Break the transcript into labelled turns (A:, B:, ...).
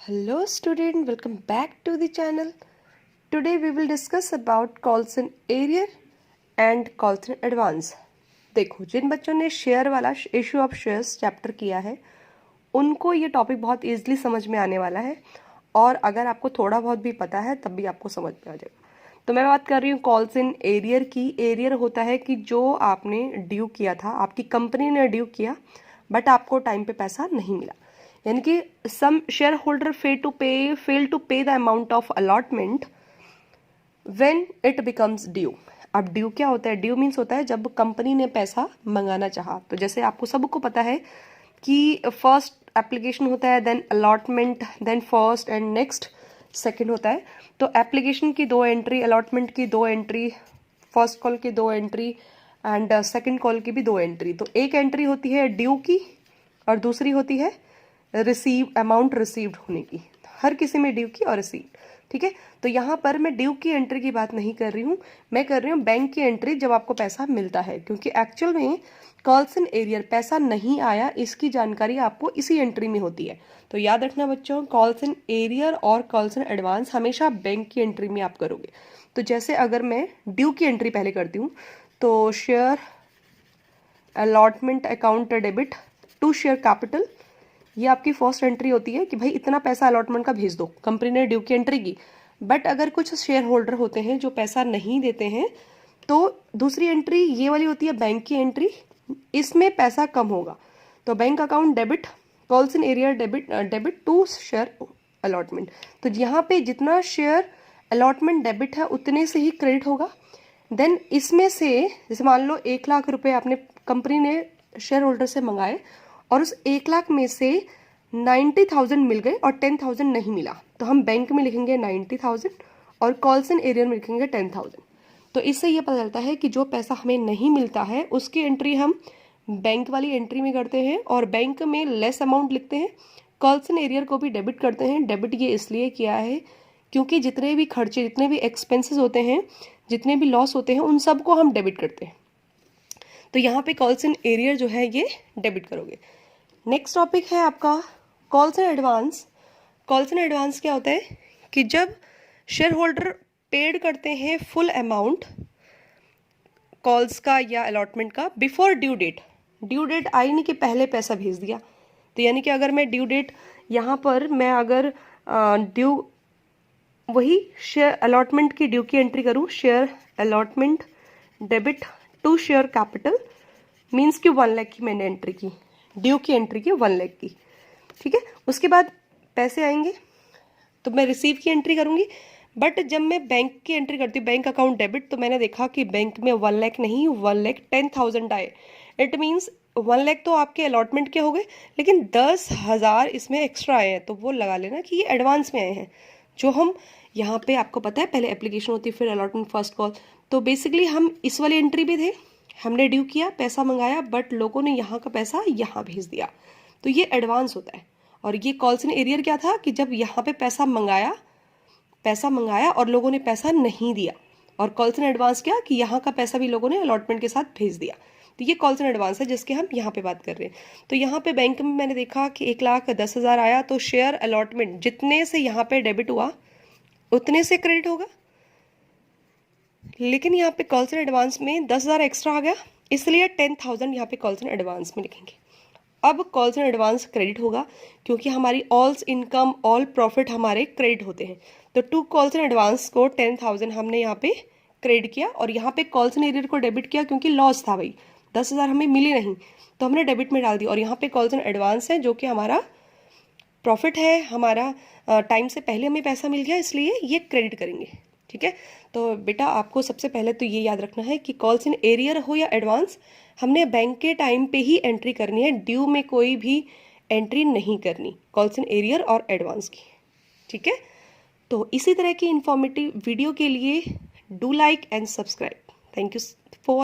A: Hello student, welcome back to the channel. Today we will discuss about calls in arrear and calls in advance. देखो, जिन बच्चों ने share वाला issue of shares chapter किया है उनको ये टॉपिक बहुत इजीली समझ में आने वाला है, और अगर आपको थोड़ा बहुत भी पता है तब भी आपको समझ में आ जाएगा। तो मैं बात कर रही हूँ कॉल्स इन एरियर की। एरियर होता है कि जो आपने ड्यू किया था, आपकी कंपनी ने ड्यू किया बट आपको टाइम पे पैसा नहीं मिला, यानी कि सम शेयर होल्डर फेल टू पे the amount of allotment when it becomes due. अब ड्यू क्या होता है? ड्यू मीन्स होता है जब कंपनी ने पैसा मंगाना चाहा। तो जैसे आपको सबको पता है कि फर्स्ट एप्लीकेशन होता है, then allotment, then first and next second होता है। तो एप्लीकेशन की 2 एंट्री, अलॉटमेंट की 2 एंट्री, फर्स्ट कॉल की 2 एंट्री एंड सेकंड कॉल की भी 2 एंट्री। तो एक एंट्री होती है ड्यू की और दूसरी होती है अमाउंट रिसीव्ड होने की। हर किसी में ड्यू की और रिसीव्ड, ठीक है। तो यहाँ पर मैं ड्यू की एंट्री की बात नहीं कर रही हूँ, मैं कर रही हूँ बैंक की एंट्री जब आपको पैसा मिलता है, क्योंकि एक्चुअल में कॉल्स इन एरियर पैसा नहीं आया इसकी जानकारी आपको इसी एंट्री में होती है। तो याद रखना बच्चों, कॉल्स इन एरियर और कॉल्स इन एडवांस हमेशा बैंक की एंट्री में आप करोगे। तो जैसे अगर मैं ड्यू की एंट्री पहले करती हूँ तो share allotment account debit to share capital, ये आपकी फर्स्ट एंट्री होती है कि भाई इतना पैसा अलॉटमेंट का भेज दो। कंपनी ने ड्यू की एंट्री की, बट अगर कुछ शेयर होल्डर होते हैं जो पैसा नहीं देते हैं तो दूसरी एंट्री ये वाली होती है बैंक की एंट्री, इसमें पैसा कम होगा। तो bank account debit, calls in arrear debit to share allotment. तो यहाँ पे जितना शेयर अलॉटमेंट डेबिट है उतने से ही क्रेडिट होगा। देन इसमें से जैसे मान लो 1 लाख रुपए आपने कंपनी ने शेयर होल्डर से मंगाए और उस 1 लाख में से 90,000 मिल गए और 10,000 नहीं मिला, तो हम बैंक में लिखेंगे 90,000 और कॉल्स इन एरियर में लिखेंगे 10,000। तो इससे ये पता चलता है कि जो पैसा हमें नहीं मिलता है उसकी एंट्री हम बैंक वाली एंट्री में करते हैं और बैंक में लेस अमाउंट लिखते हैं। कॉल्स इन एरियर को भी डेबिट करते हैं। डेबिट ये इसलिए किया है क्योंकि जितने भी खर्चे, जितने भी एक्सपेंसेस होते हैं, जितने भी लॉस होते हैं, उन सबको हम डेबिट करते हैं। तो यहाँ पे कॉल्स इन एरियर जो है ये डेबिट करोगे। नेक्स्ट टॉपिक है आपका calls in advance. Calls in advance क्या होता है कि जब शेयर होल्डर पेड करते हैं फुल अमाउंट कॉल्स का या अलॉटमेंट का before due date. Due date आई नहीं कि पहले पैसा भेज दिया। तो यानी कि अगर मैं ड्यू डेट यहाँ पर मैं अगर ड्यू वही शेयर अलॉटमेंट की ड्यू की एंट्री करूँ, share allotment debit to share capital, means कि 1 लाख की मैंने एंट्री की, ड्यू की एंट्री की 1 लाख की, ठीक है। उसके बाद पैसे आएंगे तो मैं रिसीव की एंट्री करूंगी। बट जब मैं बैंक की एंट्री करती हूँ, बैंक अकाउंट डेबिट, तो मैंने देखा कि बैंक में 1 लाख नहीं 1,10,000 आए। इट मीन्स 1 लाख तो आपके अलॉटमेंट के हो गए, लेकिन 10,000 इसमें एक्स्ट्रा आए हैं, तो वो लगा लेना कि ये एडवांस में आए हैं। जो हम यहाँ पे आपको पता है पहले एप्लीकेशन होती है फिर अलॉटमेंट फर्स्ट कॉल। तो बेसिकली हम इस वाली एंट्री भी थे, हमने ड्यू किया, पैसा मंगाया, बट लोगों ने यहाँ का पैसा यहाँ भेज दिया, तो ये एडवांस होता है। और ये कॉल्स इन एरियर क्या था कि जब यहाँ पे पैसा मंगाया और लोगों ने पैसा नहीं दिया, और कॉल्स इन एडवांस क्या कि यहाँ का पैसा भी लोगों ने अलॉटमेंट के साथ भेज दिया। तो ये कॉल्स इन एडवांस है जिसके हम यहाँ पे बात कर रहे हैं। तो यहाँ पे बैंक में मैंने देखा कि 1,10,000 आया, तो शेयर अलॉटमेंट जितने से यहाँ पे डेबिट हुआ उतने से क्रेडिट होगा। लेकिन यहाँ पे कॉल्स इन एडवांस में 10,000 एक्स्ट्रा आ गया, इसलिए 10,000 यहाँ पे कॉल्स इन एडवांस में लिखेंगे। अब कॉल्स इन एडवांस क्रेडिट होगा क्योंकि हमारी ऑल इनकम, ऑल प्रॉफिट हमारे क्रेडिट होते हैं। तो टू कॉल्स इन एडवांस को 10,000 हमने यहाँ पे क्रेडिट किया, और यहाँ पे कॉल्स इन एरियर को डेबिट किया क्योंकि लॉस था भाई, 10,000 हमें मिली नहीं, तो हमने डेबिट में डाल दिया। और यहाँ पे कॉल्स इन एडवांस है जो कि हमारा प्रॉफिट है, हमारा टाइम से पहले हमें पैसा मिल गया, इसलिए ये क्रेडिट करेंगे, ठीक है। तो बेटा आपको सबसे पहले तो ये याद रखना है कि कॉल्स इन एरियर हो या एडवांस, हमने बैंक के टाइम पे ही एंट्री करनी है, ड्यू में कोई भी एंट्री नहीं करनी, कॉल्स इन एरियर और एडवांस की, ठीक है। तो इसी तरह की इंफॉर्मेटिव वीडियो के लिए do like and subscribe. Thank you for